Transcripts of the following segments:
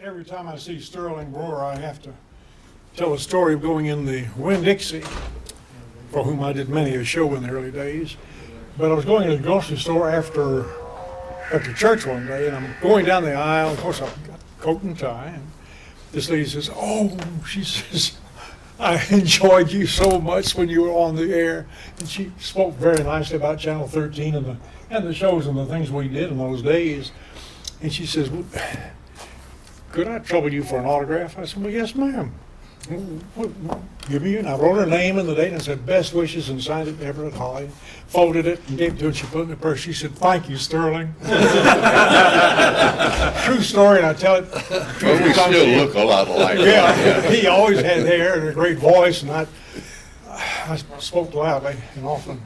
Every time I see Sterling Brewer, I have to tell a story of going in the Winn-Dixie, for whom I did many a show in the early days. But I was going to the grocery store after church one day, and I'm going down the aisle. Of course, I've got a coat and tie, and this lady says, "Oh," she says, "I enjoyed you so much when you were on the air." And she spoke very nicely about Channel 13 and the shows and the things we did in those days. And she says, "Well, could I trouble you for an autograph?" I said, "Well, yes, ma'am. Give me," and I wrote her name and the date and said, "Best wishes," and signed it to Everett Holle, folded it and gave it to her. She put it in the purse. She said, "Thank you, Sterling." True story, and I tell it. Well, we still look a lot alike. Yeah, he always had hair and a great voice, and I spoke loudly and often.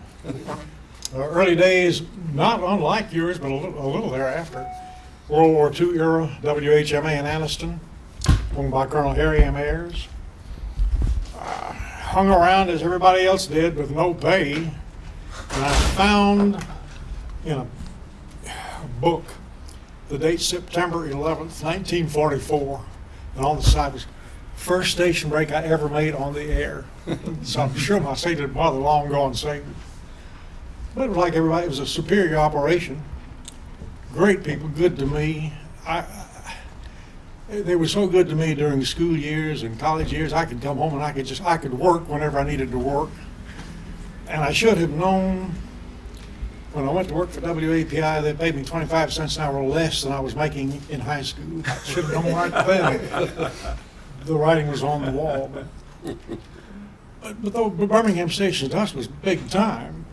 Early days, not unlike yours, but a little thereafter. World War II era, WHMA in Anniston, owned by Colonel Harry M. Ayers. Hung around as everybody else did with no pay, and I found in a book the date September 11th, 1944, and on the side was first station break I ever made on the air. So I'm sure my sated mother long gone saved it. But it was like everybody, it was a superior operation. Great people, good to me. They were so good to me during school years and college years. I could come home and I could work whenever I needed to work. And I should have known when I went to work for WAPI, they paid me 25 cents an hour less than I was making in high school. I should have known right then. The writing was on the wall. But though Birmingham Station to us was big time.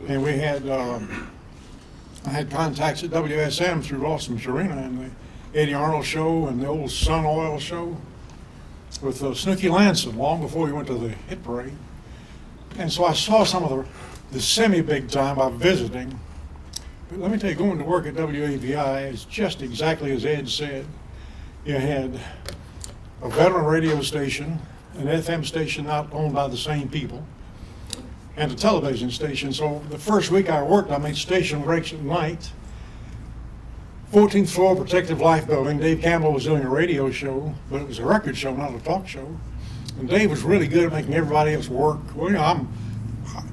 And we had, I had contacts at WSM through Ross and Serena and the Eddie Arnold show and the old Sun Oil show with Snooky Lanson long before he went to the hit parade. And so I saw some of the semi-big time by visiting. But let me tell you, going to work at WAVI is just exactly as Ed said. You had a veteran radio station, an FM station not owned by the same people, and a television station. So the first week I worked, I made station breaks at night. 14th floor protective life building. Dave Campbell was doing a radio show, but it was a record show, not a talk show. And Dave was really good at making everybody else work. Well, you know,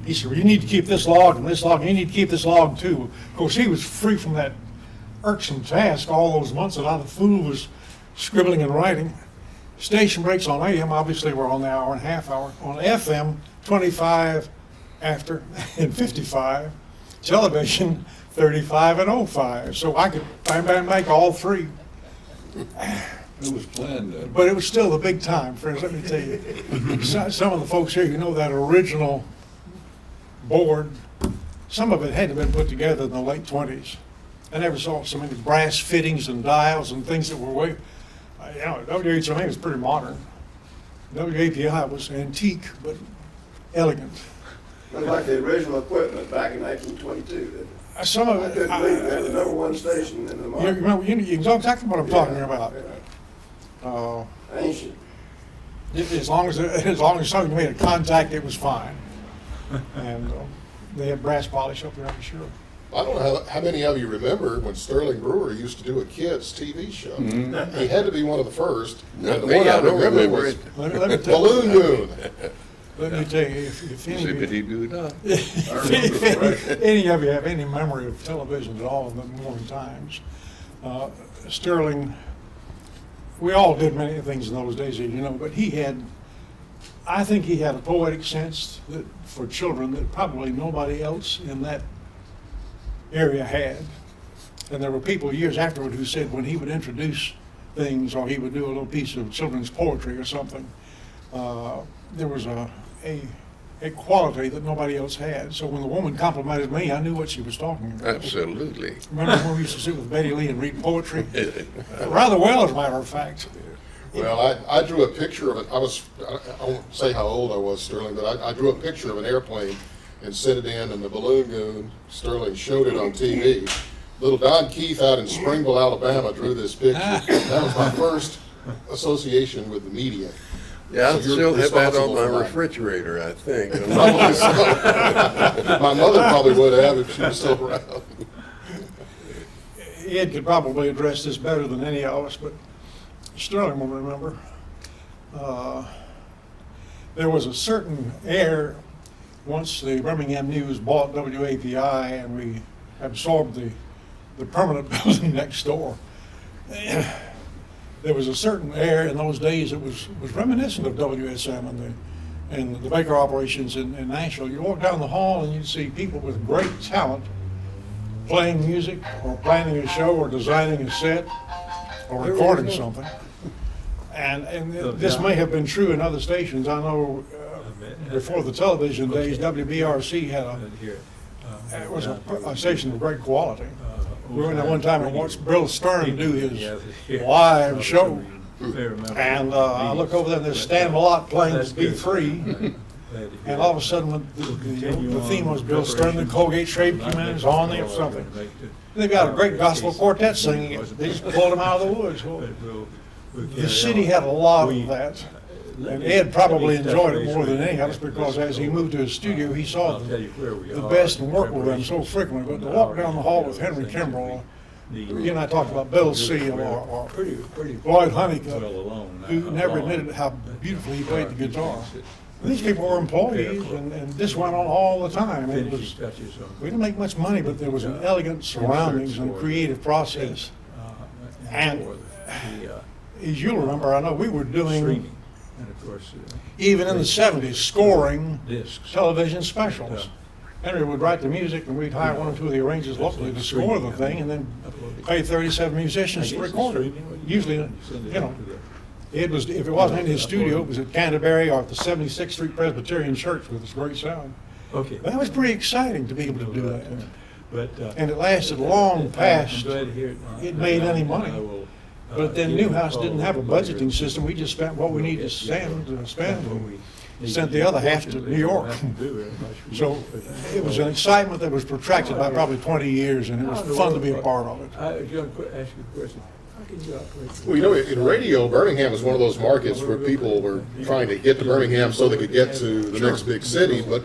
he said, "Well, you need to keep this log and this log, and you need to keep this log too." Of course, he was free from that irksome task all those months that I, the fool, was scribbling and writing. Station breaks on AM obviously were on the hour and a half hour. On FM, 25 after and 55. Television, 35 and 05. So I could bang, bang, make all three. It was planned. But it was still the big time, friends, let me tell you. Some of the folks here, you know, that original board, some of it had to have been put together in the late 20s. I never saw so many brass fittings and dials and things that were way, you know, WHMA was pretty modern. WAPI was antique, but elegant. Looked like the original equipment back in 1922. Some of I it, couldn't believe it. The number one station in the you market. remember, you know exactly what I'm talking about. Ancient. As long as something made a contact, it was fine. And they had brass polish up there, I'm sure. I don't know how many of you remember when Sterling Brewer used to do a kids TV show. Mm-hmm. He had to be one of the first. Not And the me, one I don't remember was it. Let me tell Balloon you, Moon. let me tell you, if any of you, Zippity-doo-dah. if any of you have any memory of television at all in the morning times, Sterling, we all did many things in those days, as you know, but I think he had a poetic sense that for children that probably nobody else in that area had. And there were people years afterward who said when he would introduce things or he would do a little piece of children's poetry or something, there was a quality that nobody else had. So when the woman complimented me, I knew what she was talking about. Absolutely. Remember when we used to sit with Betty Lee and read poetry? Rather well, as a matter of fact. Well, I drew a picture of it. I won't say how old I was, Sterling, but I drew a picture of an airplane and sent it in, and the Balloon Moon, Sterling showed it on TV. Little Don Keith out in Springville, Alabama drew this picture. That was my first association with the media. Yeah, I So you're still have that on responsible my for that. refrigerator, I think. Probably so. My mother probably would have if she was still around. Ed could probably address this better than any of us, but Sterling will remember. There was a certain air once the Birmingham News bought WAPI and we absorbed the permanent building next door. There was a certain air in those days that was reminiscent of WSM and the Baker operations in Nashville. You walk down the hall and you'd see people with great talent playing music or planning a show or designing a set or recording something. And this may have been true in other stations. I know before the television days, WBRC had it was a station of great quality. We went there one time and watched Bill Stern do his live show. And I look over there and there's Stan Malott playing B3. And all of a sudden, the theme was Bill Stern, the Colgate Shave Community is on there or something. They've got a great gospel quartet singing it. They just pulled them out of the woods. Well, the city had a lot of that. And Ed probably enjoyed it more than any of us because as he moved to his studio, he saw the best and worked with them so frequently. But to walk down the hall with Henry Kimbrell, you and I talked about Bill Seal or Lloyd Honeycutt, who never admitted how beautifully he played the guitar. And these people were employees, and this went on all the time. It was, we didn't make much money, but there was an elegant surroundings and creative process. And as you'll remember, I know we were doing, even in the 70s, scoring television specials. Henry would write the music and we'd hire one or two of the arrangers locally to score the thing and then pay 37 musicians to record it. Usually, you know, it was, if it wasn't in his studio, it was at Canterbury or at the 76th Street Presbyterian Church with its great sound. Okay. That was pretty exciting to be able to do that. And it lasted long past it made any money. But then Newhouse didn't have a budgeting system. We just spent what we needed to spend and sent the other half to New York. So it was an excitement that was protracted by probably 20 years, and it was fun to be a part of it. John, ask you a question. How can you operate? Well, you know, in radio, Birmingham was one of those markets where people were trying to get to Birmingham so they could get to the next big city. But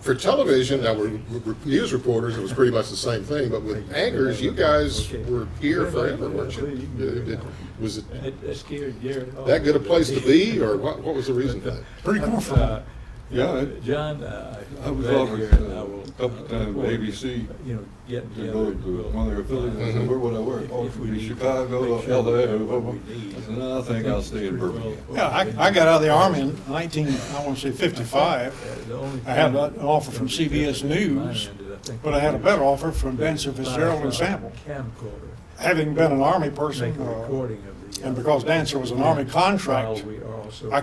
for television, now we're news reporters, it was pretty much the same thing. But with anchors, you guys were here forever, weren't you? Was it that good a place to be, or what was the reason for that? Pretty comfortable. Yeah, John, I was offered a couple of times ABC to go to one of their affiliates. I said, where would I work? Offered me Chicago, LA. I said, no, I think I'll stay in Birmingham. Yeah, I got out of the Army in 55. I had an offer from CBS News, but I had a better offer from Dancer Fitzgerald and Sample. Having been an Army person, and because Dancer was an Army contract,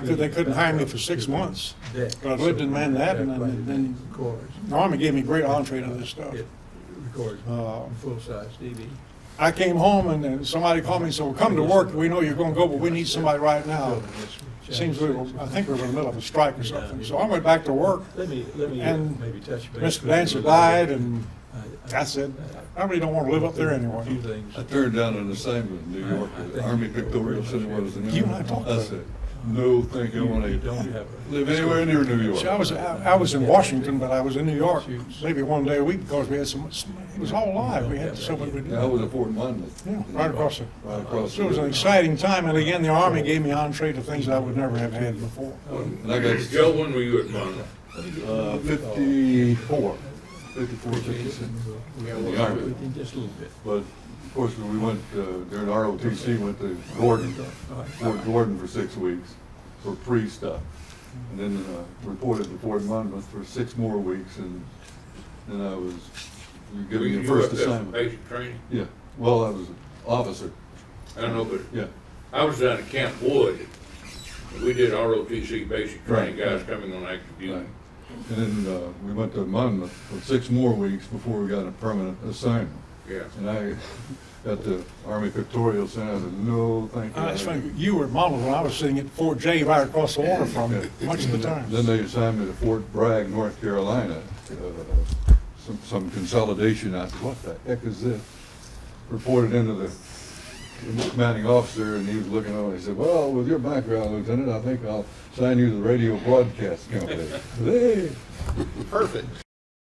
they couldn't hire me for 6 months. But I lived in Manhattan, and then the Army gave me great entree to this stuff. I came home, and then somebody called me and said, well, come to work. We know you're going to go, but we need somebody right now. It seems I think we were in the middle of a strike or something. So I went back to work, and Mr. Dancer died, and I said, I really don't want to live up there anymore. I turned down an assignment in New York, the Army Pictorial Center was in New You York. and I talked I about said, no, thank you, I want to live anywhere near New York. See, I was in Washington, but I was in New York maybe one day a week because we had so much, it was all live. We had so much to do. Yeah, I was at Fort Monmouth. Yeah, right across Right across So it was an exciting time, and again, the Army gave me entree to things I would never have had before. And I got Joe, when were you at Monmouth? 54. 54, 56. In the Army. Just a little bit. But of course, we went during ROTC, went to Gordon, Fort Gordon for 6 weeks for pre-stuff. And then reported to Fort Monmouth for 6 more weeks, and then I was given the first assignment. Basic training? Yeah, well, I was an officer. I don't know, but Yeah, I was down at Camp Wood. We did ROTC basic training, Right, guys right. coming on active duty. right. And then we went to Monmouth for 6 more weeks before we got a permanent assignment. Yeah. And I got the Army Pictorial Center. I said, no, thank you. It's funny, you were at Monmouth when I was sitting at Fort J right across the water from you, much of the time. Then they assigned me to Fort Bragg, North Carolina. Some consolidation. I said, what the heck is this? Reported into the commanding officer, and he was looking over. He said, well, with your background, Lieutenant, I think I'll sign you to the radio broadcast company. Hey. Perfect.